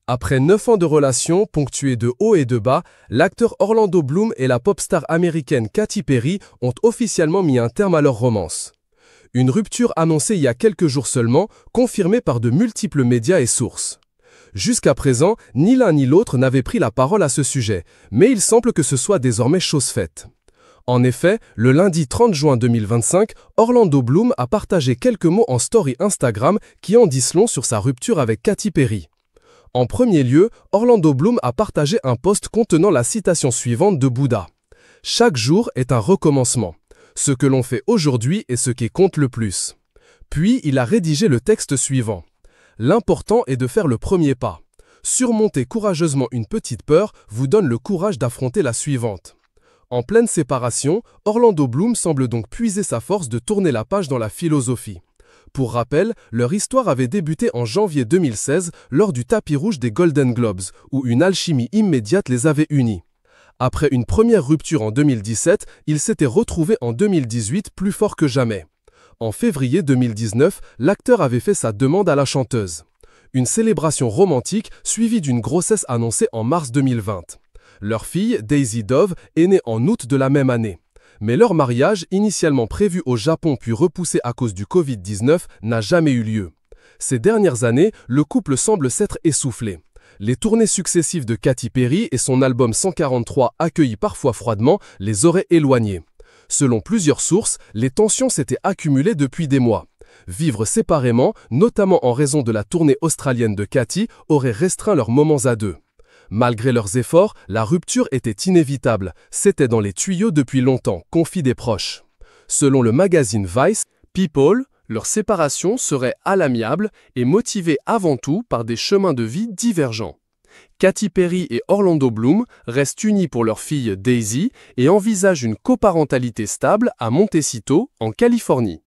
Après 9 ans de relation ponctuée de hauts et de bas, l'acteur Orlando Bloom et la pop star américaine Katy Perry ont officiellement mis un terme à leur romance. Une rupture annoncée il y a quelques jours seulement, confirmée par de multiples médias et sources. Jusqu'à présent, ni l'un ni l'autre n'avait pris la parole à ce sujet, mais il semble que ce soit désormais chose faite. En effet, le lundi 30 juin 2025, Orlando Bloom a partagé quelques mots en story Instagram qui en disent long sur sa rupture avec Katy Perry. En premier lieu, Orlando Bloom a partagé un post contenant la citation suivante de Bouddha. « Chaque jour est un recommencement. Ce que l'on fait aujourd'hui est ce qui compte le plus. » Puis, il a rédigé le texte suivant. « L'important est de faire le premier pas. Surmonter courageusement une petite peur vous donne le courage d'affronter la suivante. » En pleine séparation, Orlando Bloom semble donc puiser sa force de tourner la page dans la philosophie. Pour rappel, leur histoire avait débuté en janvier 2016 lors du tapis rouge des Golden Globes, où une alchimie immédiate les avait unis. Après une première rupture en 2017, ils s'étaient retrouvés en 2018 plus forts que jamais. En février 2019, l'acteur avait fait sa demande à la chanteuse. Une célébration romantique suivie d'une grossesse annoncée en mars 2020. Leur fille, Daisy Dove, est née en août de la même année. Mais leur mariage, initialement prévu au Japon puis repoussé à cause du Covid-19, n'a jamais eu lieu. Ces dernières années, le couple semble s'être essoufflé. Les tournées successives de Katy Perry et son album 143 accueilli parfois froidement les auraient éloignés. Selon plusieurs sources, les tensions s'étaient accumulées depuis des mois. Vivre séparément, notamment en raison de la tournée australienne de Katy, aurait restreint leurs moments à deux. Malgré leurs efforts, la rupture était inévitable. C'était dans les tuyaux depuis longtemps, confient des proches. Selon le magazine Vice, People, leur séparation serait à l'amiable et motivée avant tout par des chemins de vie divergents. Katy Perry et Orlando Bloom restent unis pour leur fille Daisy et envisagent une coparentalité stable à Montecito, en Californie.